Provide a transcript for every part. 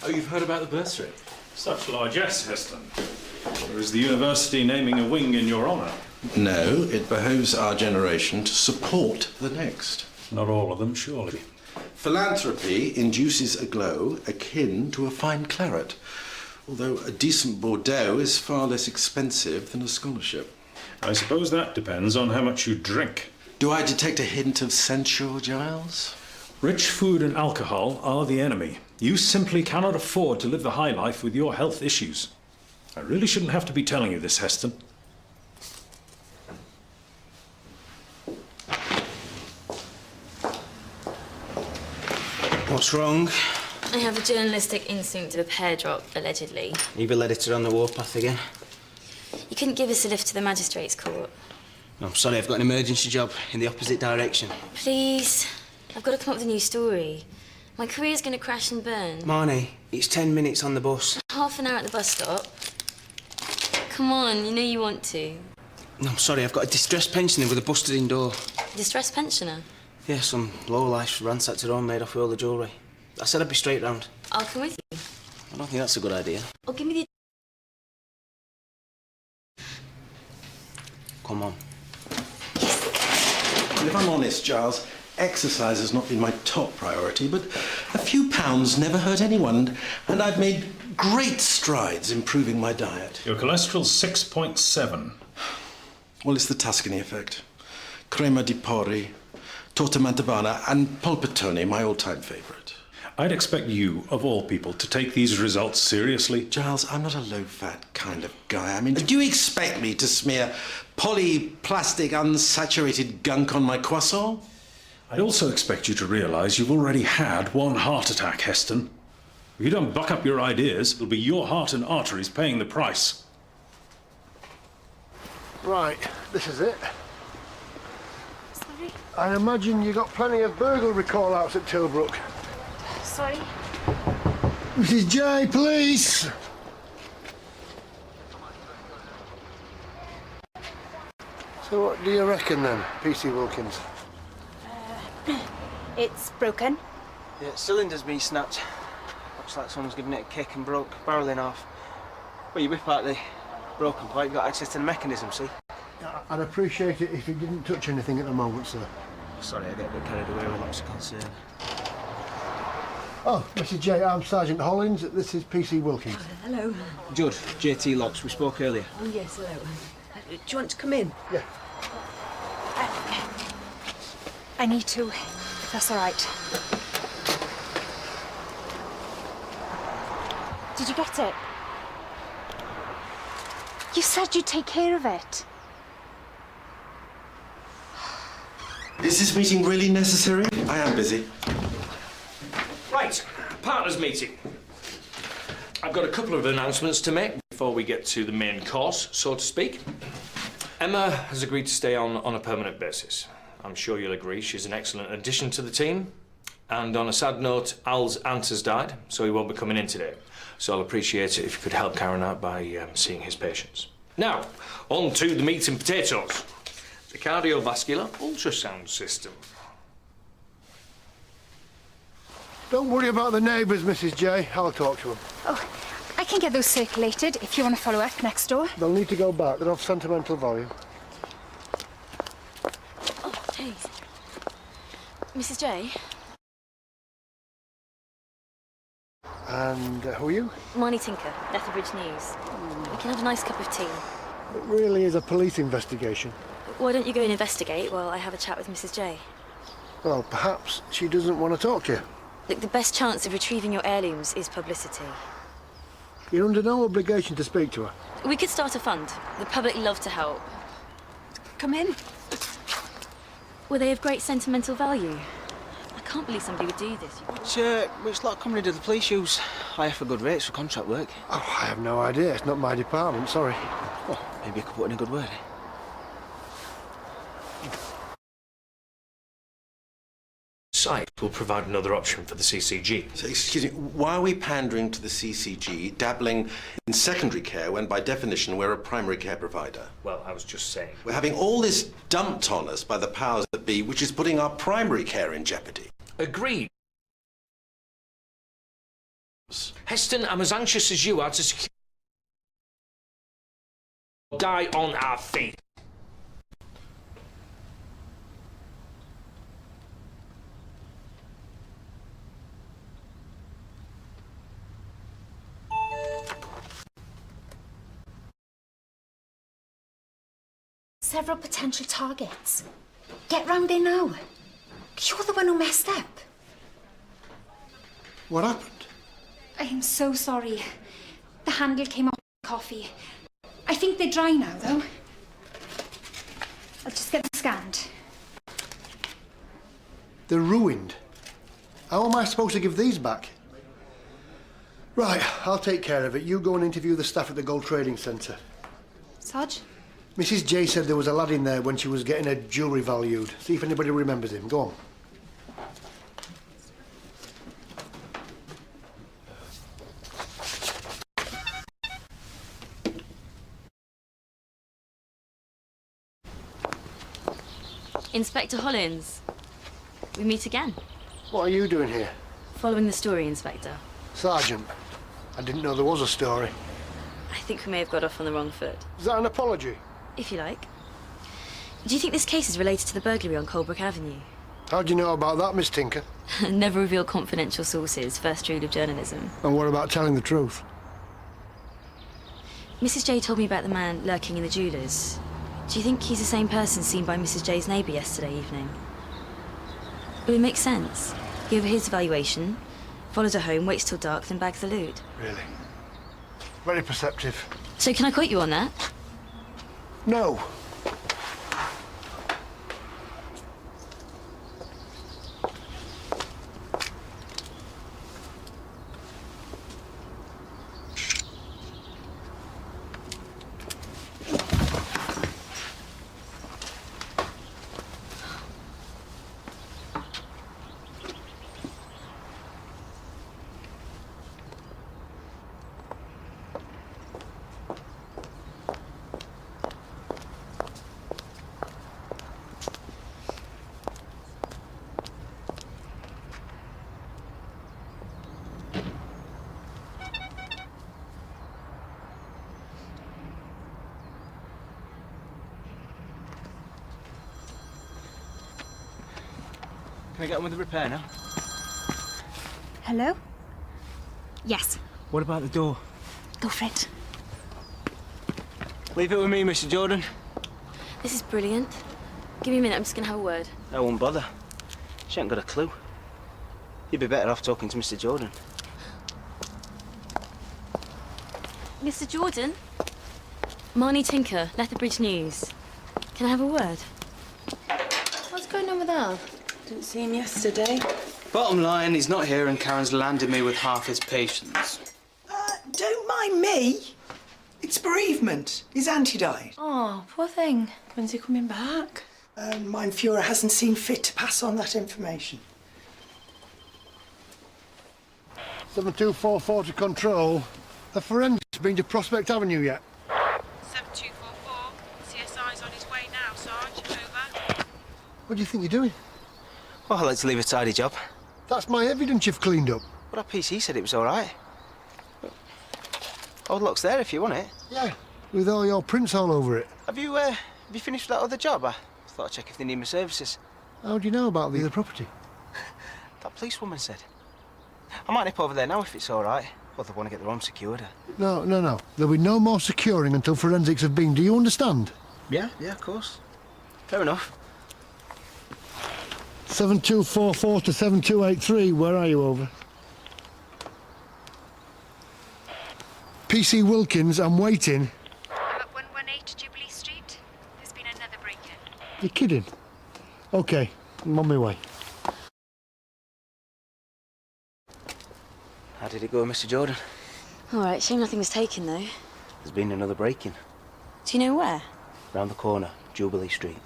Oh, you've heard about the bursary? Such largesse, Heston. Or is the university naming a wing in your honour? No, it behoves our generation to support the next. Not all of them, surely. Philanthropy induces a glow akin to a fine claret, although a decent Bordeaux is far less expensive than a scholarship. I suppose that depends on how much you drink. Do I detect a hint of censure, Giles? Rich food and alcohol are the enemy. You simply cannot afford to live the high life with your health issues. I really shouldn't have to be telling you this, Heston. What's wrong? I have a journalistic instinct of a pear drop, allegedly. Evil editor on the warpath again? You couldn't give us a lift to the magistrate's court. No, I'm sorry, I've got an emergency job in the opposite direction. Please, I've got to come up with a new story. My career's going to crash and burn. Marnie, it's 10 minutes on the bus. Half an hour at the bus stop. Come on, you know you want to. No, I'm sorry, I've got a distressed pensioner with a busted-in door. Distressed pensioner? Yeah, some lowlife ransacked her home made off with all the jewellery. I said I'd be straight round. I'll come with you. I don't think that's a good idea. Or give me the... Come on. And if I'm honest, Giles, exercise has not been my top priority, but a few pounds never hurt anyone, and I've made great strides improving my diet. Your cholesterol's 6.7. Well, it's the Tuscany effect. Crema di porri, torta mantovana, and polpettone, my all-time favourite. I'd expect you, of all people, to take these results seriously. Giles, I'm not a low-fat kind of guy. I mean, do you expect me to smear polyplastic, unsaturated gunk on my croissant? I'd also expect you to realise you've already had one heart attack, Heston. If you don't buck up your ideas, it'll be your heart and arteries paying the price. Right, this is it. Sorry? I imagine you got plenty of burglary call-outs at Tilbrook. Sorry? Mrs. J, please! So what do you reckon then, PC Wilkins? It's broken. Yeah, cylinder's been snapped. Looks like someone's given it a kick and broke barrel in half. Well, you whip out the broken part, you've got access to the mechanism, see? I'd appreciate it if you didn't touch anything at the moment, sir. Sorry, I get a bit carried away with lots of concern. Oh, Mrs. J, I'm Sergeant Hollins. This is PC Wilkins. Hello. Judd, JT Locks, we spoke earlier. Oh, yes, hello. Do you want to come in? Yeah. I need to, if that's all right. Did you get it? You said you'd take care of it. Is this meeting really necessary? I am busy. Right, partners meeting. I've got a couple of announcements to make before we get to the main course, so to speak. Emma has agreed to stay on a permanent basis. I'm sure you'll agree she's an excellent addition to the team. And on a sad note, Al's aunt has died, so he won't be coming in today. So I'll appreciate it if you could help Karen out by seeing his patients. Now, on to the meat and potatoes. The cardiovascular ultrasound system. Don't worry about the neighbours, Mrs. J. I'll talk to them. Oh, I can get those circulated if you want to follow up next door. They'll need to go back. They're of sentimental value. Oh, please. Mrs. J? And who are you? Marnie Tinker, Lethbridge News. We can have a nice cup of tea. It really is a police investigation. Why don't you go and investigate while I have a chat with Mrs. J? Well, perhaps she doesn't want to talk to you. Look, the best chance of retrieving your heirlooms is publicity. You're under no obligation to speak to her. We could start a fund. The public love to help. Come in. Were they of great sentimental value? I can't believe somebody would do this. Which lot of company do the police use? Hire for good rates for contract work. Oh, I have no idea. It's not my department, sorry. Well, maybe I could put in a good word. Site will provide another option for the CCG. So, excuse me, why are we pandering to the CCG, dabbling in secondary care when, by definition, we're a primary care provider? Well, I was just saying. We're having all this dumped on us by the powers that be, which is putting our primary care in jeopardy. Agreed. Heston, I'm as anxious as you are to secure... die on our feet. Several potential targets. Get round there now. You're the one who messed up. What happened? I am so sorry. The handle came off the coffee. I think they're dry now, though. I'll just get them scanned. They're ruined. How am I supposed to give these back? Right, I'll take care of it. You go and interview the staff at the Gold Trading Centre. Sarge? Mrs. J said there was a lad in there when she was getting her jewellery valued. See if anybody remembers him. Go on. Inspector Hollins, we meet again. What are you doing here? Following the story, Inspector. Sergeant, I didn't know there was a story. I think we may have got off on the wrong foot. Is that an apology? If you like. Do you think this case is related to the burglary on Colebrook Avenue? How do you know about that, Miss Tinker? Never reveal confidential sources, first rule of journalism. And what about telling the truth? Mrs. J told me about the man lurking in the jewellers. Do you think he's the same person seen by Mrs. J's neighbour yesterday evening? It would make sense. He overhears the valuation, follows her home, waits till dark, then bags the loot. Really? Very perceptive. So can I quote you on that? No. Can I get on with the repair now? Hello? Yes. What about the door? Go for it. Leave it with me, Mr. Jordan. This is brilliant. Give me a minute, I'm just going to have a word. I won't bother. She ain't got a clue. You'd be better off talking to Mr. Jordan. Mr. Jordan? Marnie Tinker, Lethbridge News. Can I have a word? What's going on with Al? Didn't see him yesterday. Bottom line, he's not here and Karen's landed me with half his patience. Don't mind me. It's bereavement. His auntie died. Oh, poor thing. When's he coming back? Mein Führer hasn't seen fit to pass on that information. 7244 to control. Have forensics been to Prospect Avenue yet? 7244. CSI's on his way now, Sarge. Over. What do you think you're doing? Well, I like to leave a tidy job. That's my evidence you've cleaned up. But that PC said it was all right. Old lock's there if you want it. Yeah, with all your prints all over it. Have you finished that other job? I thought I'd check if they need my services. How do you know about the other property? That policewoman said. I might nip over there now if it's all right. Well, they want to get their home secured. No. There'll be no more securing until forensics have been. Do you understand? Yeah, of course. Fair enough. 7244 to 7283, where are you, over? PC Wilkins, I'm waiting. I'm at 118 Jubilee Street. There's been another break-in. You're kidding? OK, I'm on my way. How did it go, Mr. Jordan? All right, shame nothing was taken, though. There's been another break-in. Do you know where? Round the corner, Jubilee Street.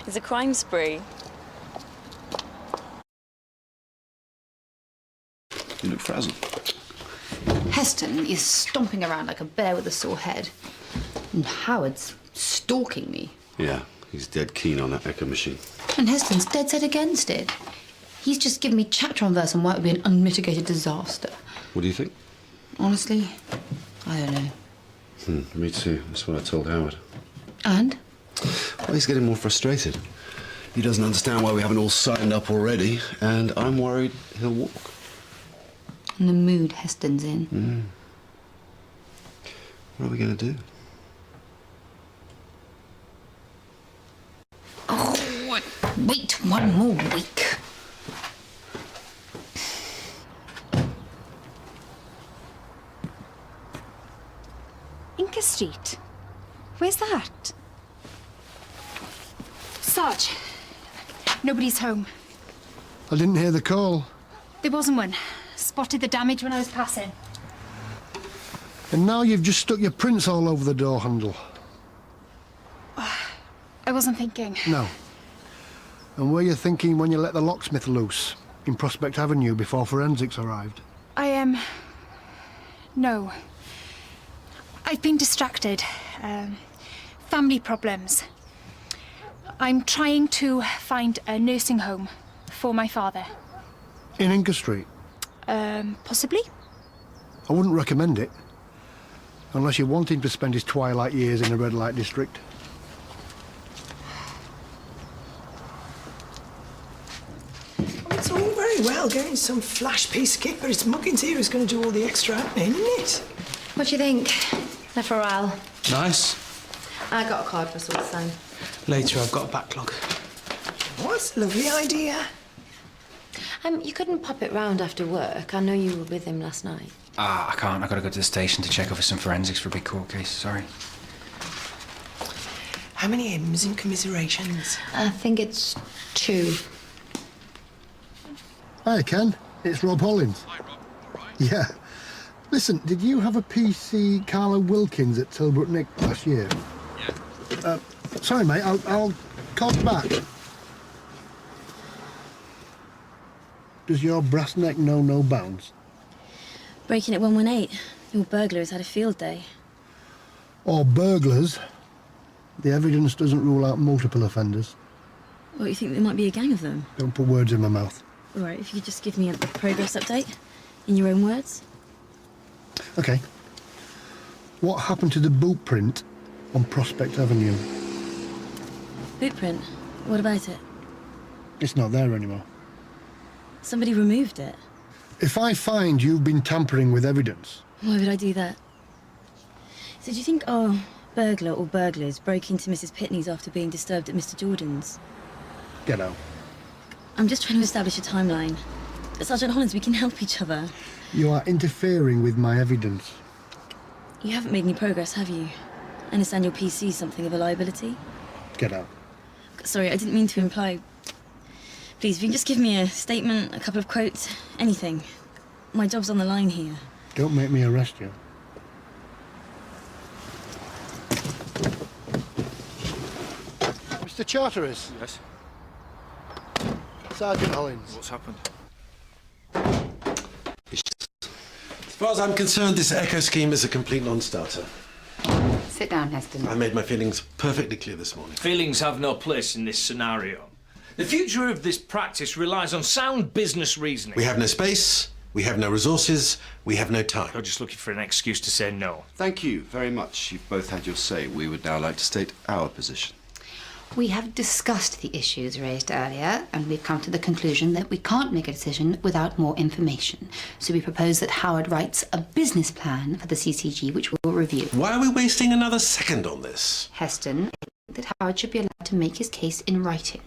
It's a crime spree. You look frazzled. Heston is stomping around like a bear with a sore head. And Howard's stalking me. Yeah, he's dead keen on that echo machine. And Heston's dead set against it. He's just given me chapter on verse on why it would be an unmitigated disaster. What do you think? Honestly, I don't know. Me too. That's what I told Howard. And? Well, he's getting more frustrated. He doesn't understand why we haven't all signed up already, and I'm worried he'll walk. And the mood Heston's in. What are we going to do? Oh, wait 1 more week. Inca Street? Where's that? Sarge, nobody's home. I didn't hear the call. There wasn't one. Spotted the damage when I was passing. And now you've just stuck your prints all over the door handle. I wasn't thinking. No. And were you thinking when you let the locksmith loose in Prospect Avenue before forensics arrived? No. I've been distracted. Family problems. I'm trying to find a nursing home for my father. In Inca Street? Possibly? I wouldn't recommend it. Unless you want him to spend his twilight years in a red light district. It's all very well getting some flash piece of kit, but it's Muggins here who's going to do all the extra admin, isn't it? What do you think? Left for a while. Nice. I got a card for us all to sign. Later, I've got a backlog. What? Lovely idea. You couldn't pop it round after work. I know you were with him last night. I can't. I've got to go to the station to check over some forensics for a big court case. Sorry. How many hymns and commiserations? I think it's 2. Hi, Ken. It's Rob Hollins. Hi, Rob. All right. Yeah. Listen, did you have a PC Carla Wilkins at Tilbrook Nick last year? Yeah. Sorry, mate. I'll call you back. Does your brass neck know no bounds? Breaking at 118. Your burglar has had a field day. Or burglars. The evidence doesn't rule out multiple offenders. What, you think there might be a gang of them? Don't put words in my mouth. All right, if you could just give me a progress update, in your own words. OK. What happened to the boot print on Prospect Avenue? Bootprint? What about it? It's not there anymore. Somebody removed it. If I find you've been tampering with evidence... Why would I do that? So do you think our burglar or burglars broke into Mrs. Pitney's after being disturbed at Mr. Jordan's? Get out. I'm just trying to establish a timeline. Sergeant Hollins, we can help each other. You are interfering with my evidence. You haven't made any progress, have you? I understand your PC's something of a liability? Get out. Sorry, I didn't mean to imply... Please, if you can just give me a statement, a couple of quotes, anything. My job's on the line here. Don't make me arrest you. Mr. Charteris. Yes? Sergeant Hollins. What's happened? As far as I'm concerned, this Echo scheme is a complete non-starter. Sit down, Heston. I made my feelings perfectly clear this morning. Feelings have no place in this scenario. The future of this practice relies on sound business reasoning. We have no space, we have no resources, we have no time. You're just looking for an excuse to say no. Thank you very much. You've both had your say. We would now like to state our position. We have discussed the issues raised earlier, and we've come to the conclusion that we can't make a decision without more information. So we propose that Howard writes a business plan for the CCG, which we'll review. Why are we wasting another second on this? Heston, I think that Howard should be allowed to make his case in writing.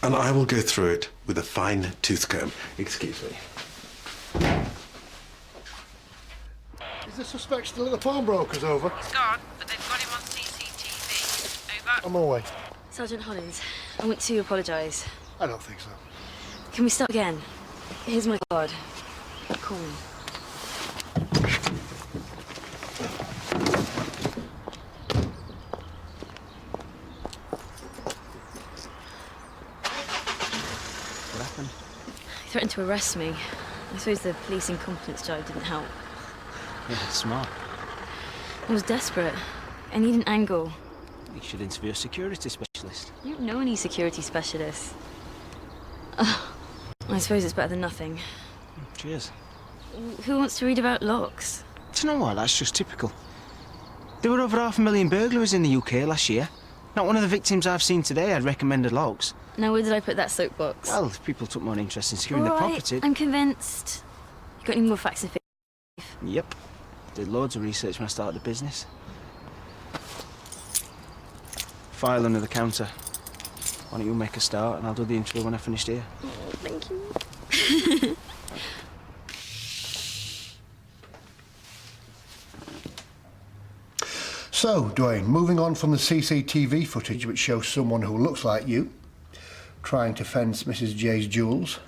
And I will go through it with a fine tooth comb. Excuse me. Is the suspect still at the pawnbroker's? Over. He's gone, but they've got him on CCTV. Over. I'm away. Sergeant Hollins, I want to apologise. I don't think so. Can we start again? Here's my card. Call me. What happened? He threatened to arrest me. I suppose the police incompetence jive didn't help. Yeah, smart. I was desperate. I need an angle. You should interview a security specialist. I don't know any security specialists. I suppose it's better than nothing. Cheers. Who wants to read about locks? Do you know what? That's just typical. There were over 500,000 burglaries in the UK last year. Not one of the victims I've seen today had recommended logs. Now, where did I put that soapbox? Well, if people took more interest in securing All the right, property... I'm convinced. You got any more facts and figures? Yep. Did loads of research when I started the business. File under the counter. Why don't you make a start and I'll do the intro when I finished here. Oh, thank you. So, Dwayne, moving on from the CCTV footage which shows someone who looks like you trying to fence Mrs. J's jewels,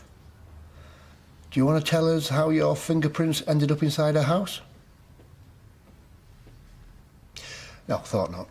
do you want to tell us how your fingerprints ended up inside her house? No, thought not.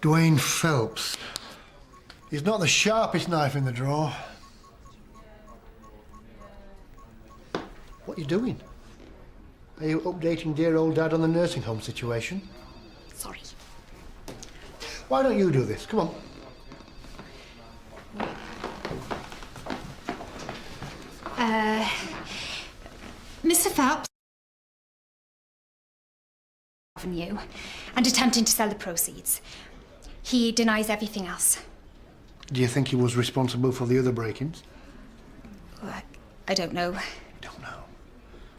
Dwayne Phelps. He's not the sharpest knife in the drawer. What are you doing? Are you updating dear old Dad on the nursing home situation? Sorry. Why don't you do this? Come on. Mr. Phelps. You and attempting to sell the proceeds. He denies everything else. Do you think he was responsible for the other break-ins? Well, I don't know. Don't know.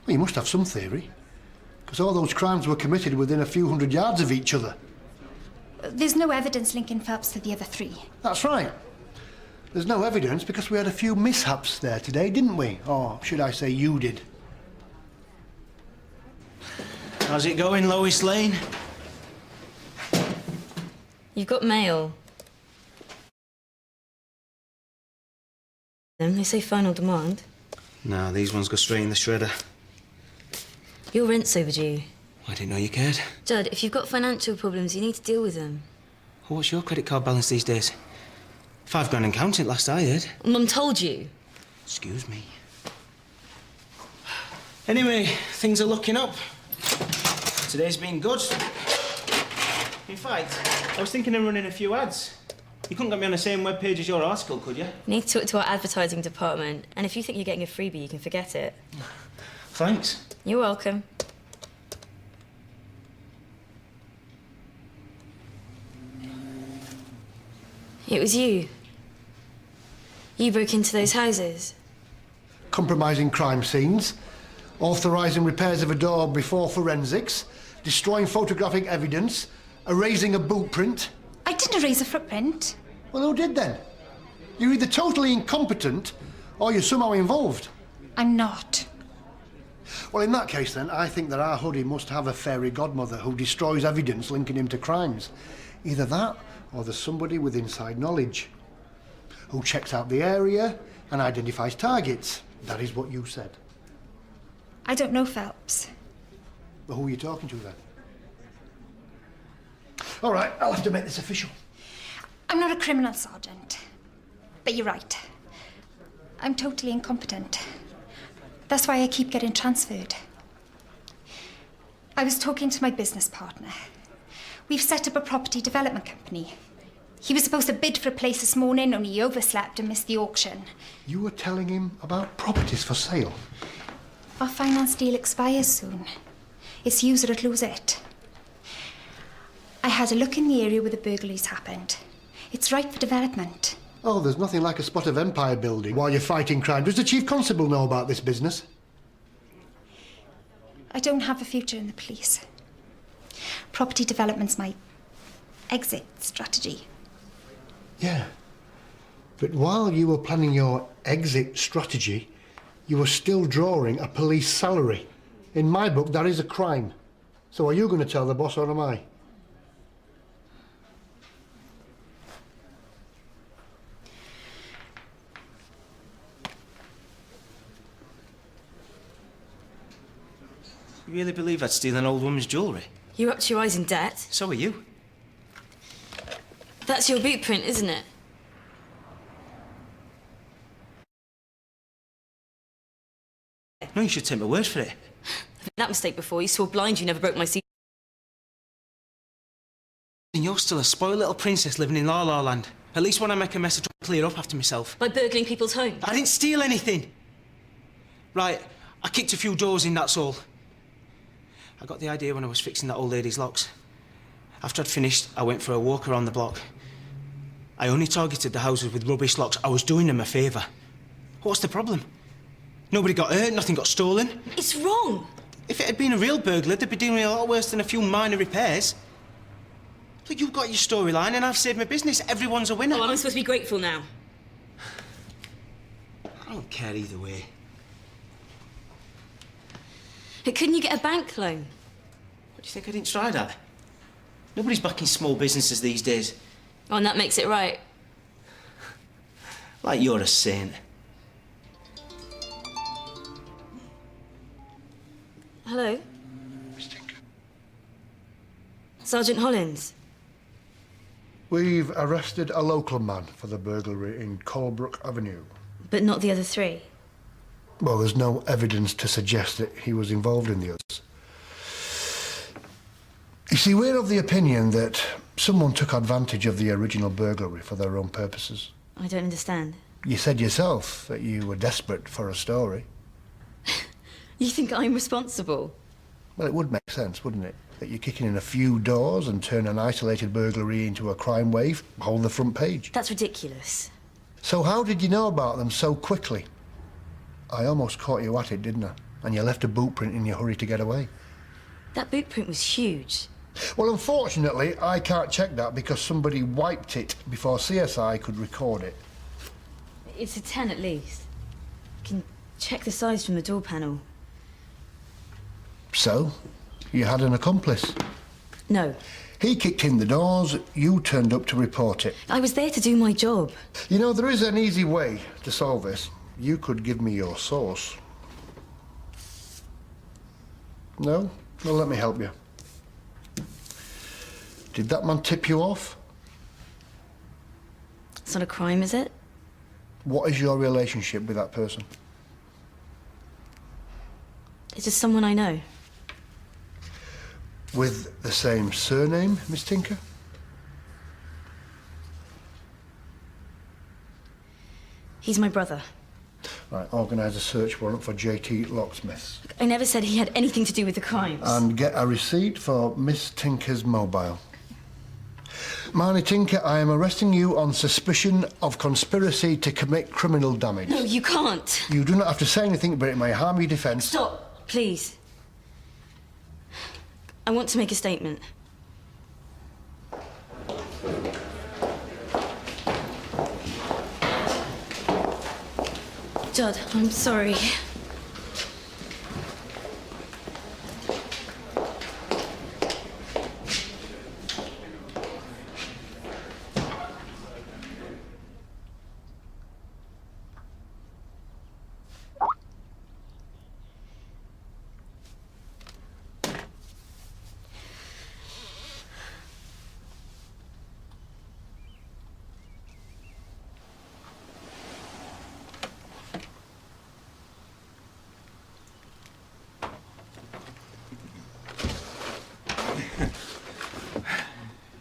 Well, you must have some theory. Because all those crimes were committed within a few hundred yards of each other. There's no evidence linking Phelps to the other three. That's right. There's no evidence because we had a few mishaps there today, didn't we? Or should I say you did? How's it going, Lois Lane? You've got mail. They say final demand. No, these ones go straight in the shredder. Your rent's overdue. I didn't know you cared. Judd, if you've got financial problems, you need to deal with them. Well, what's your credit card balance these days? £5 and counting, last I heard. Mum told you. Excuse me. Anyway, things are looking up. Today's been good. In fact, I was thinking of running a few ads. You couldn't get me on the same webpage as your article, could you? You need to talk to our advertising department, and if you think you're getting a freebie, you can forget it. Thanks. You're welcome. It was you. You broke into those houses. Compromising crime scenes, authorising repairs of a door before forensics, destroying photographic evidence, erasing a boot print. I didn't erase a footprint. Well, who did then? You're either totally incompetent or you're somehow involved. I'm not. Well, in that case, then, I think that our hoodie must have a fairy godmother who destroys evidence linking him to crimes. Either that, or there's somebody with inside knowledge who checks out the area and identifies targets. That is what you said. I don't know Phelps. Well, who are you talking to, then? All right, I'll have to make this official. I'm not a criminal sergeant. But you're right. I'm totally incompetent. That's why I keep getting transferred. I was talking to my business partner. We've set up a property development company. He was supposed to bid for a place this morning, only he overslept and missed the auction. You were telling him about properties for sale? Our finance deal expires soon. It's use it or lose it. I had a look in the area where the burglaries happened. It's ripe for development. Oh, there's nothing like a spot of empire building while you're fighting crime. Does the Chief Constable know about this business? I don't have a future in the police. Property development's my exit strategy. Yeah. But while you were planning your exit strategy, you were still drawing a police salary. In my book, that is a crime. So are you going to tell the boss or am I? You really believe I'd steal an old woman's jewellery? You're up to your eyes in debt. So are you. That's your boot print, isn't it? No, you should take my word for it. I've made that mistake before. You swore blind you never broke my seal. And you're still a spoiled little princess living in La La Land. At least when I make a mess, I try to clear up after myself. By burgling people's homes? I didn't steal anything. Right, I kicked a few doors in, that's all. I got the idea when I was fixing that old lady's locks. After I'd finished, I went for a walk around the block. I only targeted the houses with rubbish locks. I was doing them a favour. What's the problem? Nobody got hurt, nothing got stolen. It's wrong. If it had been a real burglar, they'd be doing a lot worse than a few minor repairs. Look, you've got your storyline and I've saved my business. Everyone's a winner. Oh, I'm supposed to be grateful now. I don't care either way. But couldn't you get a bank loan? What do you think I didn't try that? Nobody's backing small businesses these days. Oh, and that makes it right. Like you're a saint. Hello? Sergeant Hollins. We've arrested a local man for the burglary in Colebrook Avenue. But not the other three. Well, there's no evidence to suggest that he was involved in the others. You see, we're of the opinion that someone took advantage of the original burglary for their own purposes. I don't understand. You said yourself that you were desperate for a story. You think I'm responsible? Well, it would make sense, wouldn't it? That you're kicking in a few doors and turn an isolated burglary into a crime wave, hold the front page. That's ridiculous. So how did you know about them so quickly? I almost caught you at it, didn't I? And you left a boot print in your hurry to get away. That boot print was huge. Well, unfortunately, I can't check that because somebody wiped it before CSI could record it. It's a 10 at least. You can check the size from the door panel. So, you had an accomplice? No. He kicked in the doors, you turned up to report it. I was there to do my job. You know, there is an easy way to solve this. You could give me your source. No? Well, let me help you. Did that man tip you off? It's not a crime, is it? What is your relationship with that person? It's just someone I know. With the same surname, Miss Tinker? He's my brother. Right, organise a search warrant for JT Locksmith. I never said he had anything to do with the crimes. And get a receipt for Miss Tinker's mobile. Marnie Tinker, I am arresting you on suspicion of conspiracy to commit criminal damage. No, you can't. You do not have to say anything, but it may harm your defence. Stop, please. I want to make a statement. Judd, I'm sorry.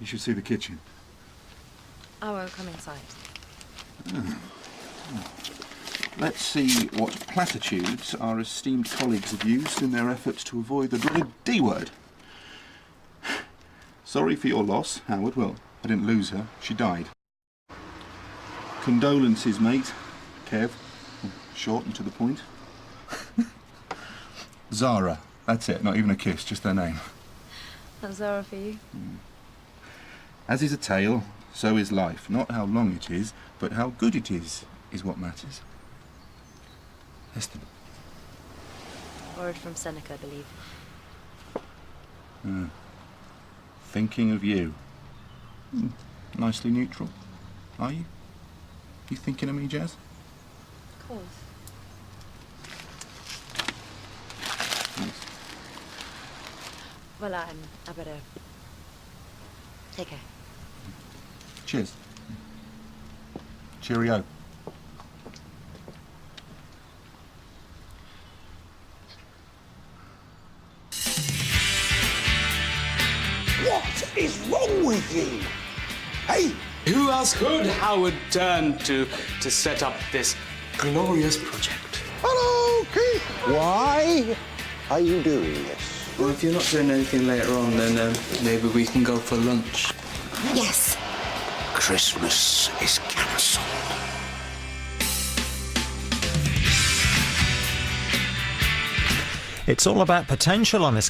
You should see the kitchen. I won't come inside. Let's see what platitudes our esteemed colleagues have used in their efforts to avoid the dreaded D word. Sorry for your loss, Howard. Well, I didn't lose her. She died. Condolences, mate. Kev. Short and to the point. Zara. That's it. Not even a kiss, just their name. That's Zara for you. As is a tale, so is life. Not how long it is, but how good it is what matters. Heston. Borrowed from Seneca, I believe. Thinking of you. Nicely neutral. Are you? You thinking of me, Jazz? Of course. Yes. Well, I better... Take care. Cheers. Cheerio. What is wrong with you? Hey? Who else could Howard turn to set up this glorious project? Hello, Keith. Why are you doing this? Well, if you're not doing anything later on, then maybe we can go for lunch. Yes. Christmas is cancelled. It's all about potential on this